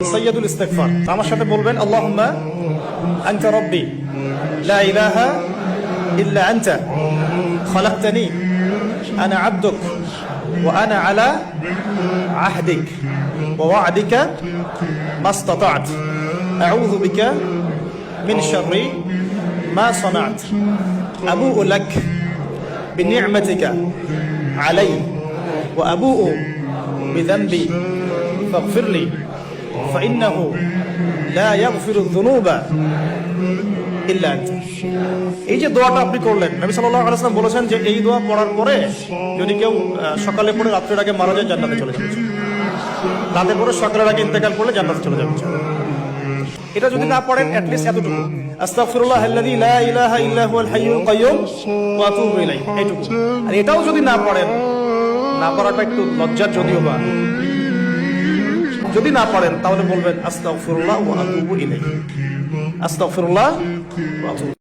سيد الاستغفار আমার সাথে বলবেন আল্লাহুম্মা আনতা রাব্বি লা ইলাহা ইল্লা আনতা খলাকতানি আনা আবদুক ওয়া আনা আলা আহদিক ওয়া ওয়া'দিকা মাসতাতা'ত আউযু বিকা মিন শাররি মা সানা'ত আবু'ু লাক বিনি'মাতিকা আলাইয়া ওয়া আবু'ু বিযানবি ফাগফির লি فإنه لا يغفر الذنوب إلا أنت। এই যে দোয়াটা আপনি করলেন, নবী সাল্লাল্লাহু আলাইহি ওয়াসাল্লাম বলেছেন যে এই দোয়া পড়ার পরে যদি কেউ সকালে পড়ে রাতের আগে মারা যায় জান্নাতে চলে যাবে, রাতে পড়ে সকালের আগে ইন্তেকাল করলে জান্নাতে চলে যাবে। এটা যদি না পড়েন অ্যাট লিস্ট এতটুকু আস্তাগফিরুল্লাহাল্লাযী লা ইলাহা ইল্লা হুয়াল হাইয়ুল কাইয়্যুম ওয়া আতুবু ইলাইহি, এইটুকু। আর এটাও যদি না পড়েন, না পড়াটা একটু লজ্জার যদিও বা, যদি না পারেন তাহলে বলবেন আস্তাগফিরুল্লাহ ওয়া আতুবু ইলাইহি, আস্তাগফিরুল্লাহ ওয়া আতুবু।